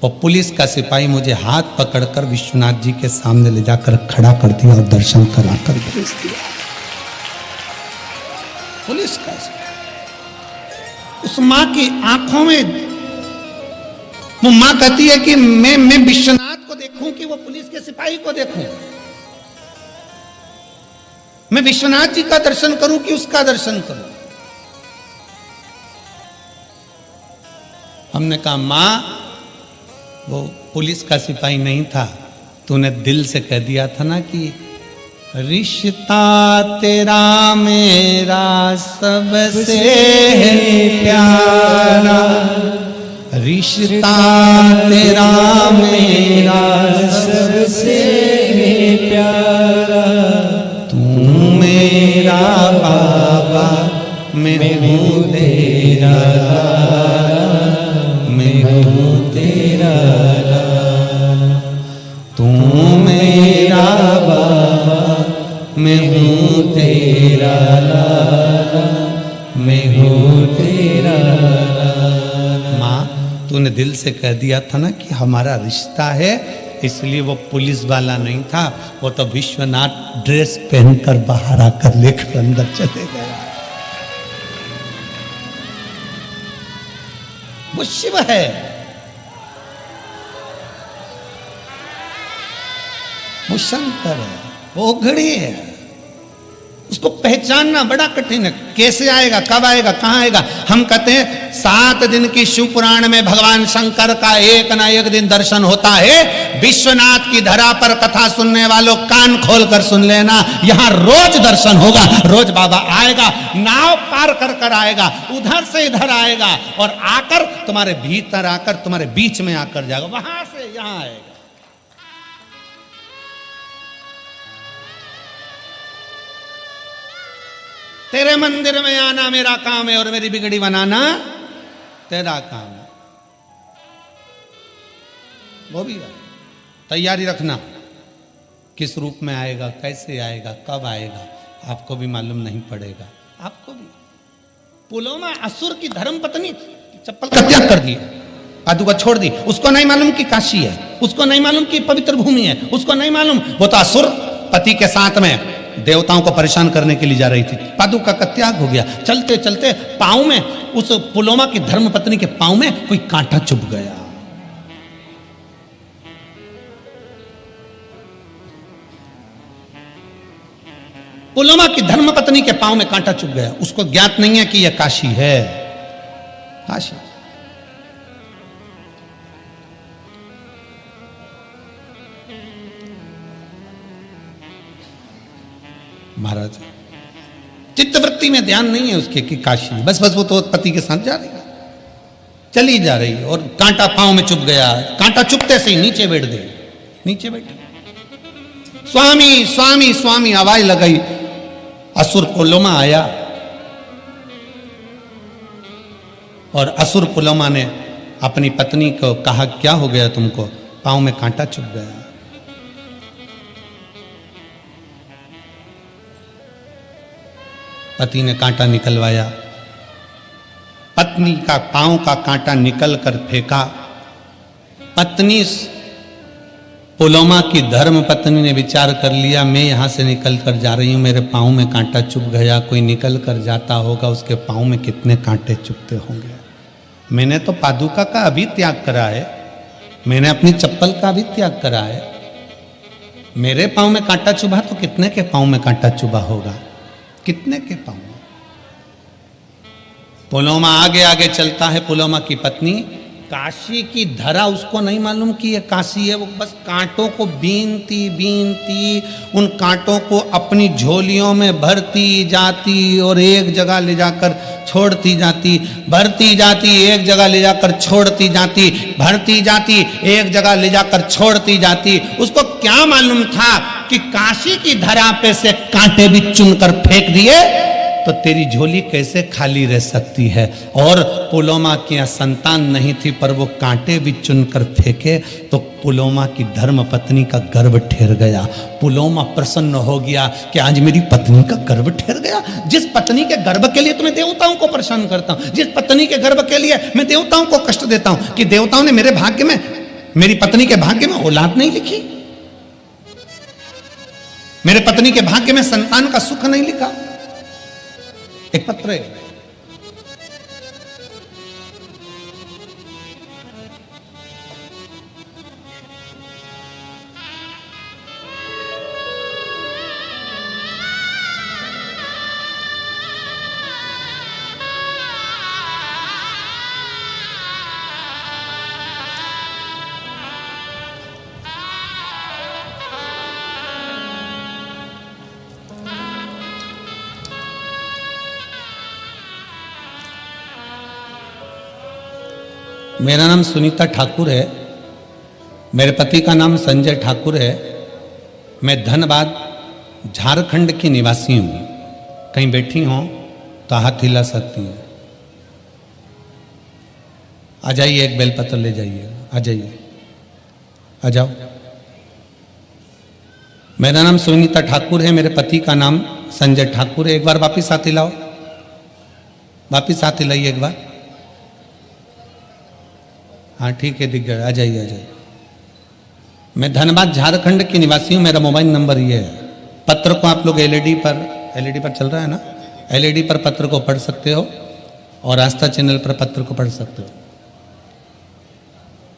और पुलिस का सिपाही मुझे हाथ पकड़कर विश्वनाथ जी के सामने ले जाकर खड़ा कर दिया और दर्शन कराकर भेज दिया। पुलिस का उस मां की आंखों में वो मां कहती है कि मैं विश्वनाथ को देखूं कि वो पुलिस के सिपाही को देखूं, मैं विश्वनाथ जी का दर्शन करूं कि उसका दर्शन करूं। हमने कहा मां, वो पुलिस का सिपाही नहीं था, तूने दिल से कह दिया था ना कि रिश्ता तेरा मेरा सबसे प्यारा, रिश्ता तेरा मेरा सबसे प्यारा, तू मेरा बाबा मैं हूँ तेरा, मैं हूँ तेरा, तू मेरा बाबा मैं हूँ तेरा, मैं हूँ तेरा। माँ, तूने दिल से कह दिया था ना कि हमारा रिश्ता है, इसलिए वो पुलिस वाला नहीं था, वो तो विश्वनाथ ड्रेस पहनकर बाहर आकर लेकर अंदर चले गया। वो शिव है, वो शंकर है, वो घड़ी है। उसको पहचानना बड़ा कठिन है। कैसे आएगा, कब आएगा, कहां आएगा? हम कहते हैं 7 दिन की शिव पुराण में भगवान शंकर का एक ना एक दिन दर्शन होता है। विश्वनाथ की धरा पर कथा सुनने वालों कान खोल कर सुन लेना, यहां रोज दर्शन होगा। रोज बाबा आएगा, नाव पार कर कर आएगा, उधर से इधर आएगा और आकर तुम्हारे भीतर आकर तुम्हारे बीच में आकर जाएगा, वहां से यहां आएगा। तेरे मंदिर में आना मेरा काम है और मेरी बिगड़ी बनाना तेरा काम है। वो भी है। तैयारी रखना, किस रूप में आएगा, कैसे आएगा, कब आएगा, आपको भी मालूम नहीं पड़ेगा। आपको भी। पुलोमा असुर की धर्म पत्नी चप्पल का त्याग कर दी, पादुका छोड़ दी। उसको नहीं मालूम कि काशी है, उसको नहीं मालूम कि पवित्र भूमि है, उसको नहीं मालूम। वो तो असुर पति के साथ में देवताओं को परेशान करने के लिए जा रही थी। पादुका का त्याग हो गया। चलते चलते पांव में, उस पुलोमा की धर्म पत्नी के पांव में कोई कांटा चुभ गया। पुलोमा की धर्म पत्नी के पांव में कांटा चुभ गया। उसको ज्ञात नहीं है कि यह काशी है। काशी महाराज चित्तवृत्ति में ध्यान नहीं है उसके कि काशी, बस वो तो पति के साथ जा रही है, चली जा रही है और कांटा पांव में चुभ गया। कांटा चुभते से ही नीचे बैठ गई, नीचे बैठी। स्वामी स्वामी स्वामी आवाज लगाई। असुर पुलोमा आया और असुर पुलोमा ने अपनी पत्नी को कहा, क्या हो गया तुमको? पांव में कांटा चुभ गया। पति ने कांटा निकलवाया, पत्नी का पांव का कांटा निकल कर फेंका। पत्नी पुलोमा की धर्म पत्नी ने विचार कर लिया, मैं यहां से निकल कर जा रही हूं, मेरे पांव में कांटा चुभ गया, कोई निकल कर जाता होगा, उसके पांव में कितने कांटे चुभते होंगे। मैंने तो पादुका का अभी त्याग करा है, मैंने अपनी चप्पल का भी त्याग करा है, मेरे पांव में कांटा चुभा तो कितने के पांव में कांटा चुभा होगा, कितने के पांव। पुलोमा आगे आगे चलता है। पुलोमा की पत्नी, काशी की धरा उसको नहीं मालूम कि ये काशी है। वो बस कांटों को बीनती बीनती उन कांटों को अपनी झोलियों में भरती जाती और एक जगह ले जाकर छोड़ती जाती, भरती जाती, एक जगह ले जाकर छोड़ती जाती, भरती जाती, एक जगह ले जाकर छोड़ती जाती। उसको क्या मालूम था कि काशी की धरा पे से कांटे भी चुनकर फेंक दिए तो तेरी झोली कैसे खाली रह सकती है। और पुलोमा की संतान नहीं थी, पर वो कांटे भी चुनकर फेंके तो पुलोमा की धर्म पत्नी का गर्भ ठहर गया। पुलोमा प्रसन्न हो गया कि आज मेरी पत्नी का गर्भ ठहर गया। जिस पत्नी के गर्भ के लिए तो मैं देवताओं को परेशान करता हूं, जिस पत्नी के गर्भ के लिए मैं देवताओं को कष्ट देता हूं, कि देवताओं ने मेरे भाग्य में, मेरी पत्नी के भाग्य में औलाद नहीं लिखी, मेरे पत्नी के भाग्य में संतान का सुख नहीं लिखा। एक पत्र है, मेरा नाम सुनीता ठाकुर है, मेरे पति का नाम संजय ठाकुर है। मैं धनबाद झारखंड की निवासी हूँ। कहीं बैठी हो तो हाथ हिला सकती हैं। आ जाइए, एक बेलपत्र ले जाइए। आ जाइए, आ जाओ। मेरा नाम सुनीता ठाकुर है, मेरे पति का नाम संजय ठाकुर है। एक बार वापिस हाथ हिलाओ, वापिस हाथ हिलाइए एक बार। हाँ ठीक है, दिख गया। आ जाइए, आ जाइए। मैं धनबाद झारखंड की निवासी हूँ। मेरा मोबाइल नंबर ये है। पत्र को आप लोग एलईडी पर चल रहा है ना, एलईडी पर पत्र को पढ़ सकते हो और आस्था चैनल पर पत्र को पढ़ सकते हो।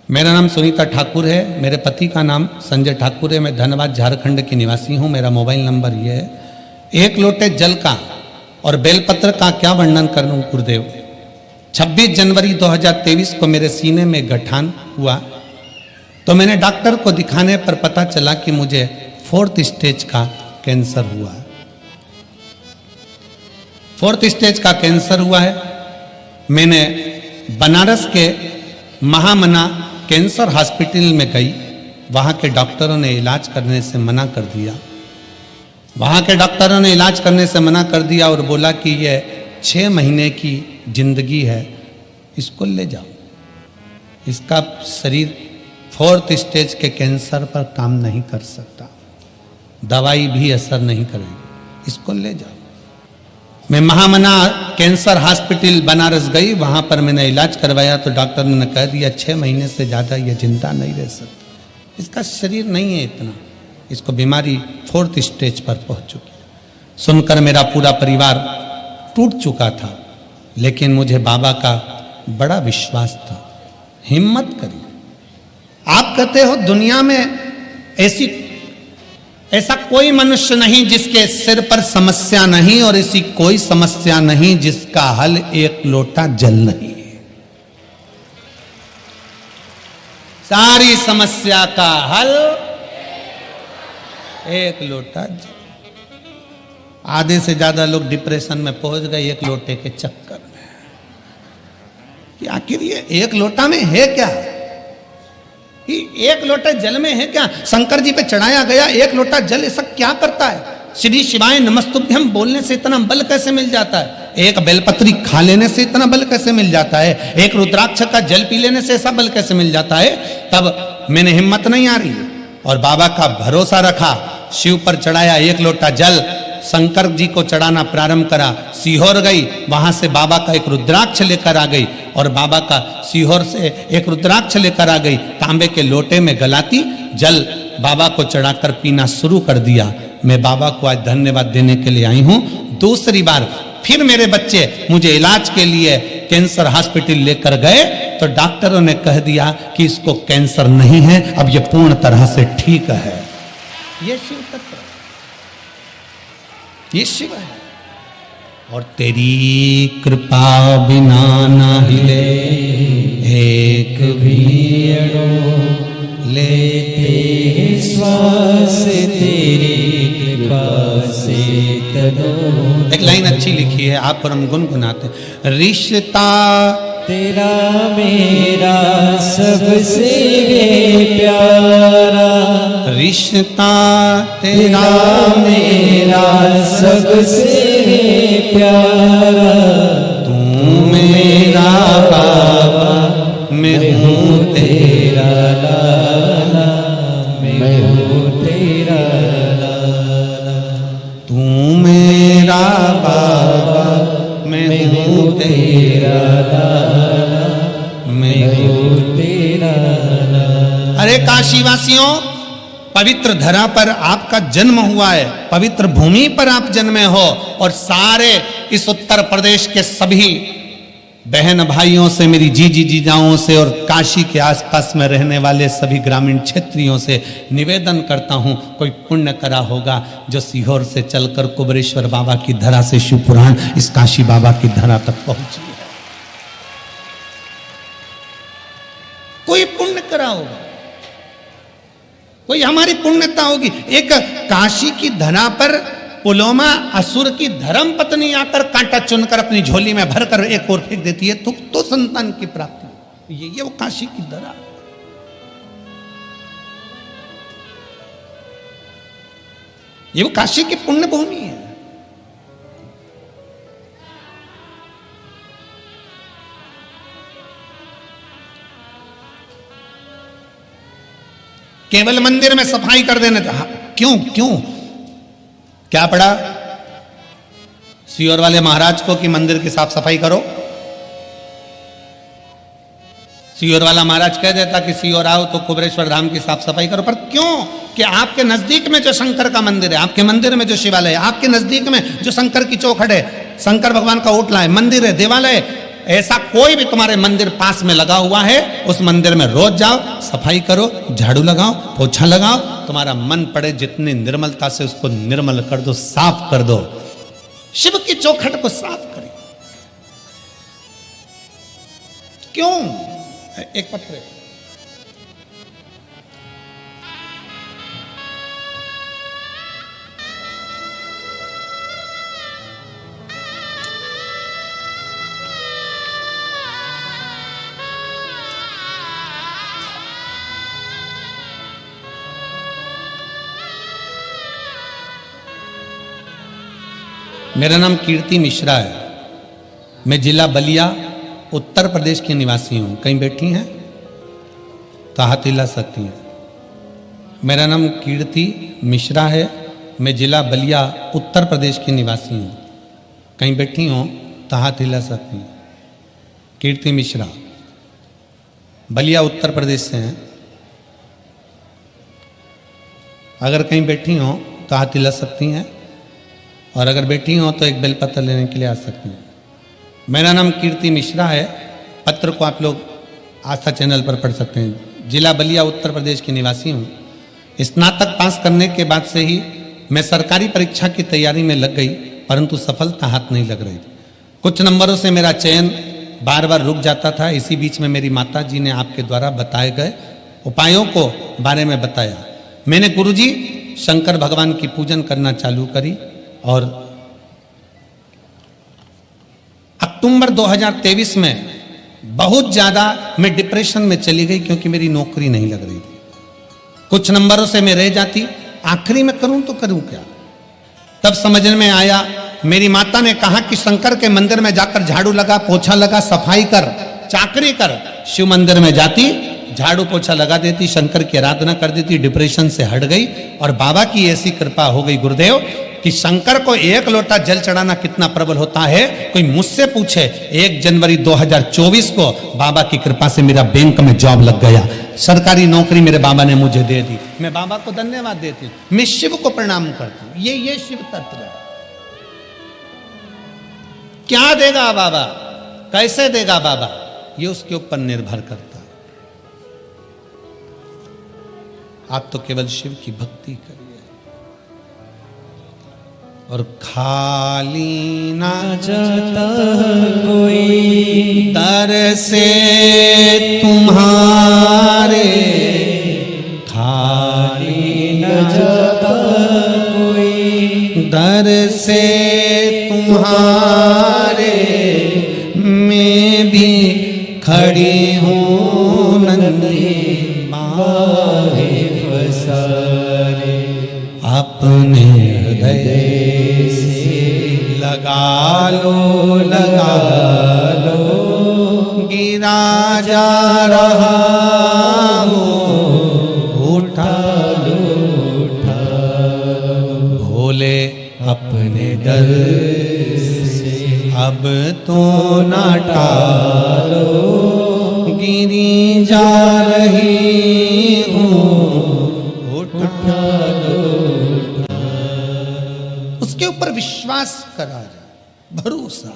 मेरा नाम सुनीता ठाकुर है, मेरे पति का नाम संजय ठाकुर है। मैं धनबाद झारखंड की निवासी हूँ। मेरा मोबाइल नंबर ये है। एक लोटे जल का और बेलपत्र का क्या वर्णन करूं गुरुदेव। 26 जनवरी 2023 को मेरे सीने में गठान हुआ तो मैंने डॉक्टर को दिखाने पर पता चला कि मुझे 4th स्टेज का कैंसर हुआ। 4th स्टेज का कैंसर हुआ है। मैंने बनारस के महामना कैंसर हॉस्पिटल में गई। वहां के डॉक्टरों ने इलाज करने से मना कर दिया। वहां के डॉक्टरों ने इलाज करने से मना कर दिया और बोला कि ये 6 महीने की जिंदगी है, इसको ले जाओ। इसका शरीर 4th स्टेज के कैंसर पर काम नहीं कर सकता, दवाई भी असर नहीं करेगी, इसको ले जाओ। मैं महामना कैंसर हॉस्पिटल बनारस गई। वहां पर मैंने इलाज करवाया तो डॉक्टर ने कह दिया 6 महीने से ज़्यादा ये जिंदा नहीं रह सकता, इसका शरीर नहीं है इतना, इसको बीमारी 4th स्टेज पर पहुंच चुकी है। सुनकर मेरा पूरा परिवार टूट चुका था, लेकिन मुझे बाबा का बड़ा विश्वास था। हिम्मत करिए। आप कहते हो दुनिया में ऐसा कोई मनुष्य नहीं जिसके सिर पर समस्या नहीं और ऐसी कोई समस्या नहीं जिसका हल एक लोटा जल नहीं है। सारी समस्या का हल एक लोटा जल। आधे से ज्यादा लोग डिप्रेशन में पहुंच गए एक लोटे के चक्कर में कि आखिर ये एक लोटा में है क्या, एक लोटा जल में है क्या। शंकर जी पे चढ़ाया गया एक लोटा जल ऐसा क्या करता है। श्री शिवाय नमस्तुभ्यम बोलने से इतना बल कैसे मिल जाता है। एक बेलपत्री खा लेने से इतना बल कैसे मिल जाता है। एक रुद्राक्ष का जल पी लेने से ऐसा बल कैसे मिल जाता है। तब मैंने हिम्मत नहीं आ रही और बाबा का भरोसा रखा। शिव पर चढ़ाया एक लोटा जल, शंकर जी को चढ़ाना प्रारंभ करा। सीहोर गई, वहां से बाबा का एक रुद्राक्ष लेकर आ गई और बाबा का सीहोर से एक रुद्राक्ष लेकर आ गई। तांबे के लोटे में गलाती जल बाबा को चढ़ाकर पीना शुरू कर दिया। मैं बाबा को आज धन्यवाद देने के लिए आई हूं। दूसरी बार फिर मेरे बच्चे मुझे इलाज के लिए कैंसर हॉस्पिटल लेकर गए तो डॉक्टरों ने कह दिया कि इसको कैंसर नहीं है, अब ये पूर्ण तरह से ठीक है। ये शिव तत्व, ये शिव है। और तेरी कृपा बिना ना हिले एक भी अणु लेते श्वास तेरी कृपा से तनो। एक लाइन अच्छी लिखी है, आप पर हम गुनगुनाते हैं। रिश्ता तेरा मेरा सबसे प्यारा, रिश्ता तेरा मेरा सबसे प्यारा। तू मेरा बाबा, मैं हूँ तेरा लाला, मैं हूँ तेरा लाला। तू मेरा बाबा, मैं हूँ तेरा लाला, मैं हूँ तेरा लाला। अरे काशीवासियों, पवित्र धरा पर आपका जन्म हुआ है, पवित्र भूमि पर आप जन्मे हो और सारे इस उत्तर प्रदेश के सभी बहन भाइयों से, मेरी जीजाओं से और काशी के आसपास में रहने वाले सभी ग्रामीण क्षेत्रियों से निवेदन करता हूं, कोई पुण्य करा होगा जो सीहोर से चलकर कुबरेश्वर बाबा की धरा से शिव पुराण इस काशी बाबा की धरा तक पहुंची है। कोई पुण्य करा होगा, कोई हमारी पुण्यता होगी। एक काशी की धरा पर पुलोमा असुर की धर्म पत्नी आकर कांटा चुनकर अपनी झोली में भरकर एक और फेंक देती है तो संतान की प्राप्ति। ये वो काशी की दरा, ये वो काशी की पुण्य भूमि है। केवल मंदिर में सफाई कर देने था, क्यों क्यों क्या पड़ा सीहोर वाले महाराज को कि मंदिर की साफ सफाई करो? सीहोर वाला महाराज कह देता कि सीहोर आओ तो कुबरेश्वर धाम की साफ सफाई करो, पर क्यों? कि आपके नजदीक में जो शंकर का मंदिर है, आपके मंदिर में जो शिवालय है, आपके नजदीक में जो शंकर की चौखट है, शंकर भगवान का ओटला है, मंदिर है, देवालय, ऐसा कोई भी तुम्हारे मंदिर पास में लगा हुआ है, उस मंदिर में रोज जाओ, सफाई करो, झाड़ू लगाओ, पोछा लगाओ, तुम्हारा मन पड़े जितनी निर्मलता से उसको निर्मल कर दो, साफ कर दो। शिव की चौखट को साफ करें। क्यों? एक पत्र मेरा नाम कीर्ति मिश्रा है, मैं जिला बलिया उत्तर प्रदेश की निवासी हूँ। कहीं बैठी हैं तो हाथ हिला सकती हैं। मेरा नाम कीर्ति मिश्रा है, मैं जिला बलिया उत्तर प्रदेश की निवासी हूँ। कहीं बैठी हो तो हाथ हिला सकती हैं। कीर्ति मिश्रा बलिया उत्तर प्रदेश से हैं। अगर कहीं बैठी हो तो हाथ हिला सकती हैं, और अगर बैठी हो तो एक बेलपत्र लेने के लिए आ सकती हैं। मेरा नाम कीर्ति मिश्रा है। पत्र को आप लोग आस्था चैनल पर पढ़ सकते हैं। जिला बलिया उत्तर प्रदेश की निवासी हूँ। स्नातक पास करने के बाद से ही मैं सरकारी परीक्षा की तैयारी में लग गई, परंतु सफलता हाथ नहीं लग रही थी। कुछ नंबरों से मेरा चयन बार बार रुक जाता था। इसी बीच में मेरी माता जी ने आपके द्वारा बताए गए उपायों को बारे में बताया। मैंने गुरुजी शंकर भगवान की पूजन करना चालू करी, और अक्टूबर 2023 में बहुत ज़्यादा मैं डिप्रेशन में चली गई, क्योंकि मेरी नौकरी नहीं लग रही थी। कुछ नंबरों से मैं रह जाती, आखिरी में करूं तो करूं क्या। तब समझ में आया, मेरी माता ने कहा कि शंकर के मंदिर में जाकर झाड़ू लगा, पोछा लगा, सफाई कर, चाकरी कर। शिव मंदिर में जाती, झाड़ू पोछा लगा देती, शंकर की आराधना कर देती, डिप्रेशन से हट गई। और बाबा की ऐसी कृपा हो गई गुरुदेव कि शंकर को एक लोटा जल चढ़ाना कितना प्रबल होता है, कोई मुझसे पूछे। 1 जनवरी 2024 को बाबा की कृपा से मेरा बैंक में जॉब लग गया, सरकारी नौकरी मेरे बाबा ने मुझे दे दी। मैं बाबा को धन्यवाद देती हूँ, मैं शिव को प्रणाम करती हूँ। ये शिव तत्व है। क्या देगा बाबा, कैसे देगा बाबा, ये उसके ऊपर निर्भर करता है। आप तो केवल शिव की भक्ति करिए, और खाली ना जाता कोई दर से तुम्हारे, खाली न जाता कोई दर से तुम्हारे। मैं भी खड़ी हूँ नन्ही बाहे फसारे, अपने हृदय लगा लो, गिरा जा रहा हूँ, उठा लो, भोले अपने डर से अब तो ना टालो, गिरी जा रही हूँ, उठा लो। उसके ऊपर विश्वास करा जाए, भरोसा,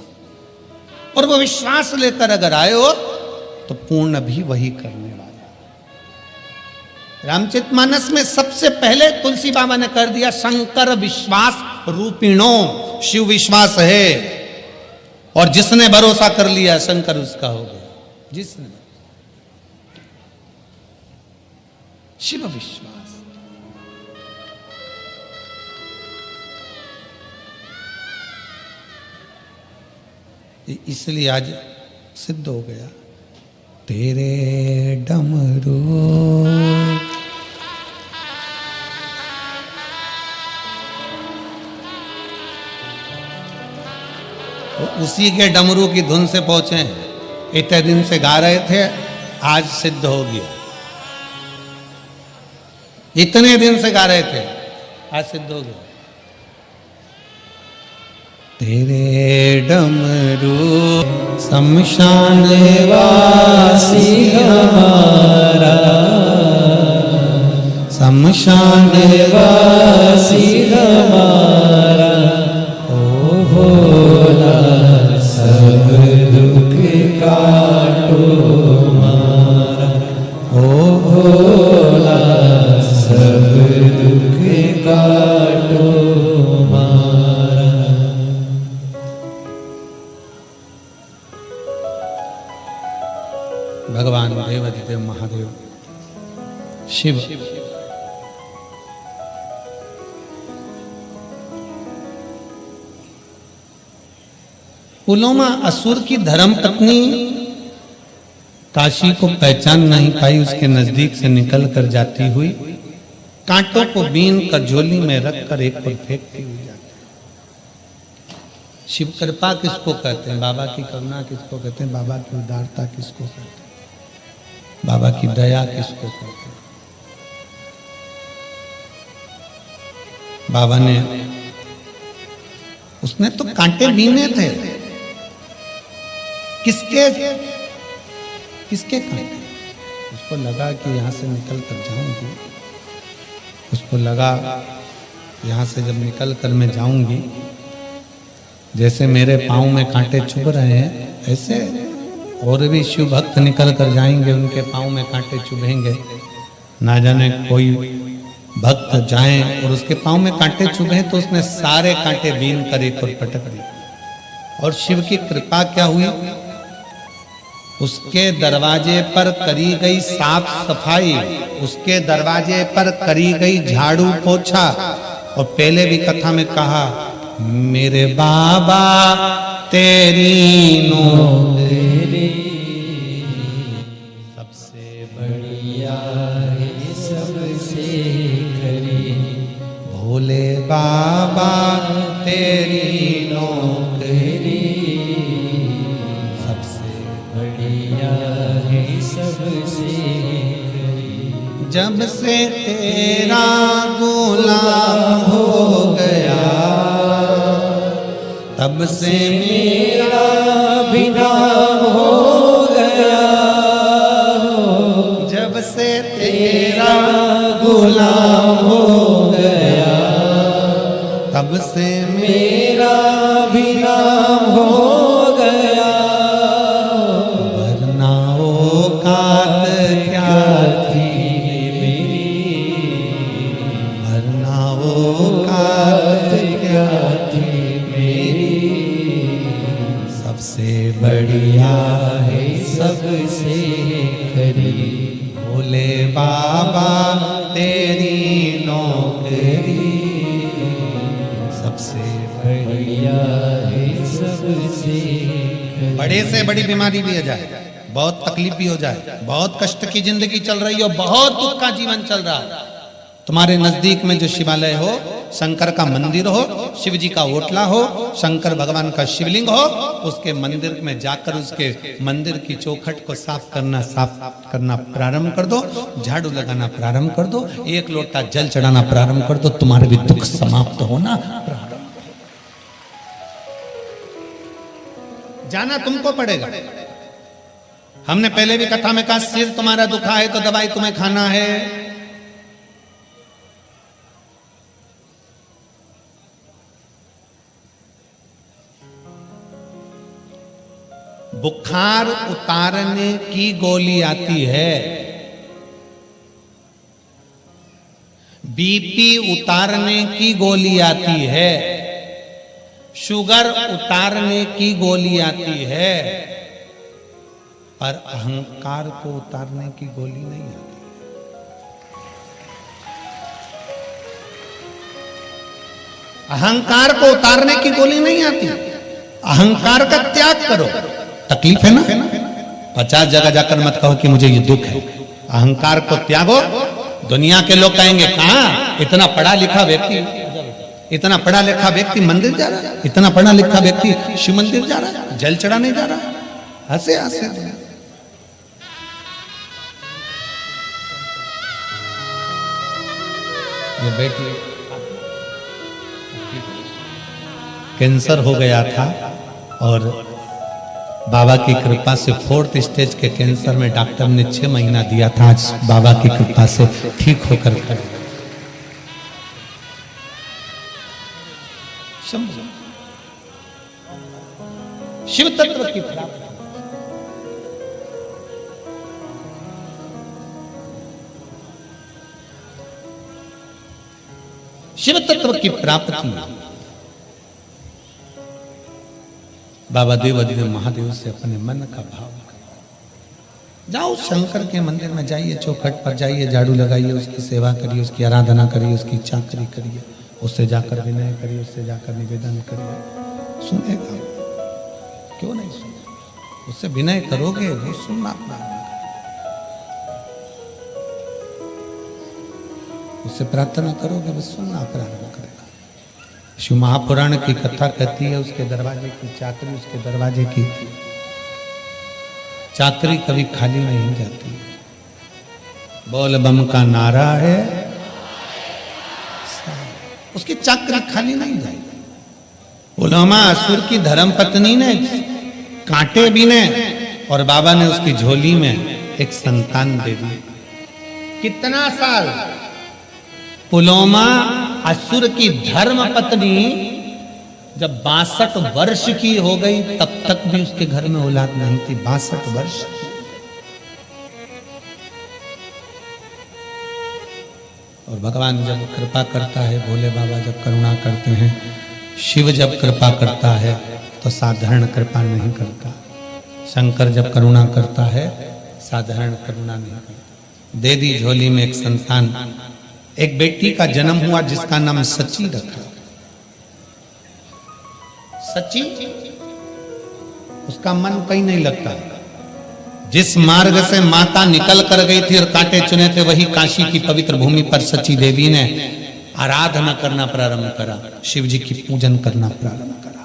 और वो विश्वास लेकर अगर आए हो तो पूर्ण भी वही करने वाला। रामचरितमानस में सबसे पहले तुलसी बाबा ने कर दिया, शंकर विश्वास रूपिणो। शिव विश्वास है, और जिसने भरोसा कर लिया शंकर उसका हो गया। जिसने शिव विश्वास, इसलिए आज सिद्ध हो गया। तेरे डमरू उसी के डमरू की धुन से पहुंचे। इतने दिन से गा रहे थे, आज सिद्ध हो गया। इतने दिन से गा रहे थे, आज सिद्ध हो गया। तेरे डमरू शमशान वासी हमारा, शमशान वासी हमारा, ओ भोला सब दुख काटो मारा, ओ भोला सब दुख काटो मारा। भगवान देवाधिदेव महादेव शिव पुलोमा असुर की धर्म पत्नी काशी को पहचान नहीं पाई, उसके नजदीक से निकल कर जाती हुई कांटों को बीन कर झोली में रखकर एक पर फेंकती हुई जाती। शिव कृपा किसको कहते हैं? बाबा की करुणा किसको कहते हैं? बाबा की उदारता किसको कहते हैं? बाबा की दया किसको कहते हैं? बाबा ने, उसने तो कांटे बीने थे। किसके किसके कांटे? उसको लगा कि यहां से निकल कर जाऊंगी, उसको लगा यहां से जब निकल कर मैं जाऊंगी, जैसे मेरे पांव में कांटे चुभ रहे हैं, ऐसे और भी शिव भक्त निकल कर जाएंगे, उनके पांव में कांटे चुभेंगे। ना जाने कोई भक्त जाए और उसके पांव में कांटे चुभे तो उसने सारे कांटे बीन कर एक और पटक दिए। और शिव की कृपा क्या हुई? उसके दरवाजे पर करी गई साफ सफाई, उसके दरवाजे पर करी गई झाड़ू पोछा। और पहले भी कथा में कहा, मेरे बाबा तेरी नौकरी सबसे बढ़िया है, सबसे खरी। भोले बाबा तेरी नौकरी बढ़िया है, सबसे खरी। जब से तेरा गुलाम हो गया, तब से मेरा भी नाम हो गया। जब से तेरा गुलाम हो गया, तब से मेरा भी नाम हो गया। वरना औकात क्या थी मेरी, वरना औकात क्या थी मेरी। सबसे बढ़िया है सबसे खरी। भोले बाबा तेरी नौकरी सबसे बढ़िया है, सबसे खरी। बड़े से बड़ी बीमारी भी आ जाए, बहुत तकलीफ भी हो जाए, बहुत कष्ट की जिंदगी चल रही हो, बहुत दुख का जीवन चल रहा है, तुम्हारे नजदीक में जो शिवालय हो, शंकर का मंदिर हो, शिव जी का ओटला हो, शंकर भगवान का शिवलिंग हो, उसके मंदिर में जाकर उसके मंदिर की चौखट को साफ करना प्रारंभ कर दो, झाड़ू लगाना प्रारंभ कर दो, एक लोटा जल चढ़ाना प्रारंभ कर दो, तुम्हारे भी दुख समाप्त होना प्रारंभ। जाना तुमको पड़ेगा। हमने पहले भी कथा में कहा, सिर तुम्हारा दुखा है तो दवाई तुम्हें खाना है। बुखार उतारने की गोली आती है, बीपी उतारने की गोली आती है, शुगर उतारने की गोली आती है, पर अहंकार को उतारने की गोली नहीं आती। अहंकार को उतारने की गोली नहीं आती। अहंकार का त्याग करो। तकलीफ है ना, 50 जगह जाकर मत कहो कि मुझे ये दुख है। अहंकार को त्यागो। दुनिया के लोग कहेंगे कहां इतना पढ़ा लिखा व्यक्ति, इतना पढ़ा लिखा व्यक्ति मंदिर जा रहा है, इतना पढ़ा लिखा व्यक्ति शिव मंदिर जा रहा है, जल चढ़ाने जा रहा है। हंसे हंसे ये बेटी कैंसर हो गया था और बाबा की कृपा से 4th स्टेज के कैंसर में डॉक्टर ने 6 महीना दिया था। आज बाबा की कृपा से ठीक होकर खड़े। शिव तत्व की प्राप्ति, शिव तत्व की प्राप्ति बाबा देवाधिदेव महादेव से अपने मन का भाव करो। जाओ शंकर के मंदिर में जाइए, चौखट पर जाइए, झाड़ू लगाइए, उसकी सेवा करिए, उसकी आराधना करिए, उसकी चाकरी करिए, उससे जाकर विनय करिए, उससे जाकर निवेदन करिए। सुनेगा क्यों नहीं सुनेगा? उससे विनय करोगे वो सुनना प्रारंभ करेगा, उससे प्रार्थना करोगे वो सुनना प्रारंभ करेगा। शिव महापुराण की कथा कहती है उसके दरवाजे की चाकरी, उसके दरवाजे की चाकरी कभी खाली नहीं जाती। बोल बम का नारा है, उसकी चाकरी खाली नहीं जाएगी। उलमा असुर की धर्म पत्नी ने कांटे बीने और बाबा ने उसकी झोली में एक संतान दे दी। कितना साल? पुलोमा असुर की धर्म पत्नी जब 62 वर्ष की हो गई तब तक भी उसके घर में औलाद नहीं थी। 62 वर्ष। और भगवान जब कृपा करता है, भोले बाबा जब करुणा करते हैं, शिव जब कृपा करता है तो साधारण कृपा नहीं करता। शंकर जब करुणा करता है साधारण करुणा नहीं करता। दे दी झोली में एक संतान। एक बेटी का जन्म हुआ जिसका नाम सची रखा। सची, उसका मन कहीं नहीं लगता। जिस मार्ग से माता निकल कर गई थी और कांटे चुने थे वही काशी की पवित्र भूमि पर सची देवी ने आराधना करना प्रारंभ करा, शिव जी की पूजन करना प्रारंभ करा।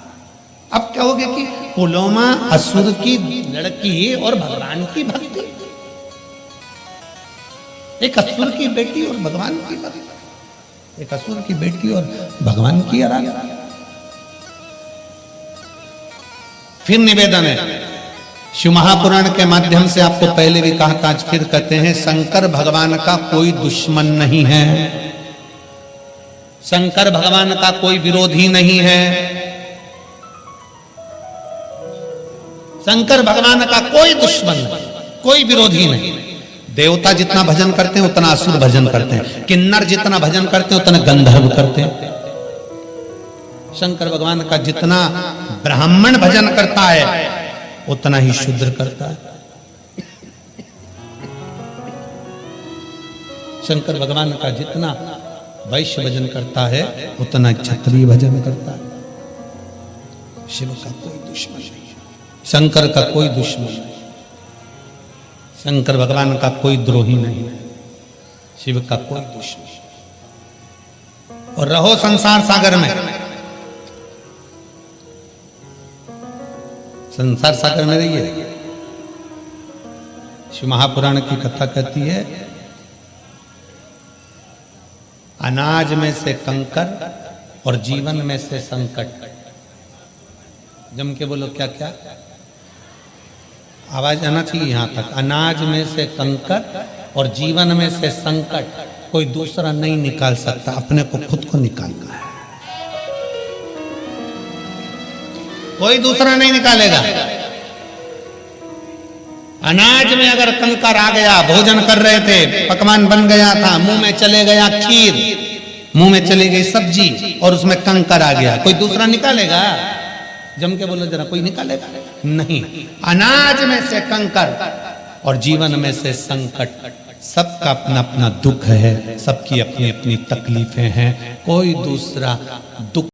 अब क्या हो गया कि पुलोमा असुर की लड़की और भगवान की भक्ति, एक असुर की बेटी और भगवान की भक्ति, एक असुर की बेटी और भगवान की आराधना। फिर निवेदन है, शिव महापुराण के माध्यम से आपको पहले भी कहा था, आज फिर कहते हैं, शंकर भगवान का कोई दुश्मन नहीं है, शंकर भगवान का कोई विरोधी नहीं है, शंकर भगवान का कोई दुश्मन नहीं, कोई विरोधी नहीं। देवता जितना भजन करते हैं उतना असुर भजन करते हैं, किन्नर जितना भजन करते हैं उतना गंधर्व करते हैं। शंकर भगवान का जितना ब्राह्मण भजन करता है उतना ही शूद्र करता है। शंकर भगवान का जितना वैश्य भजन करता है उतना क्षत्रिय भजन करता है। शिव का कोई दुश्मन नहीं है, शंकर का कोई दुश्मन नहीं, शंकर भगवान का कोई द्रोही नहीं है, शिव का कोई दुश्मन। और रहो संसार सागर में, संसार सागर में रहिए। शिव महापुराण की कथा कहती है, अनाज में से कंकर और जीवन में से संकट। जम के बोलो क्या क्या? आवाज आना चाहिए यहां तक। अनाज में से कंकर और जीवन में से संकट कोई दूसरा नहीं निकाल सकता, अपने को खुद को निकालना है। कोई दूसरा नहीं निकालेगा। अनाज में अगर कंकर आ गया, भोजन कर रहे थे, पकवान बन गया था, मुंह में चले गया खीर, मुंह में चली गई सब्जी और उसमें कंकर आ गया, कोई दूसरा निकालेगा? जम के बोलो जरा, कोई निकालेगा नहीं। अनाज में से कंकर और जीवन में से संकट। सबका अपना अपना दुख है, सबकी अपनी अपनी तकलीफें हैं, कोई दूसरा दुख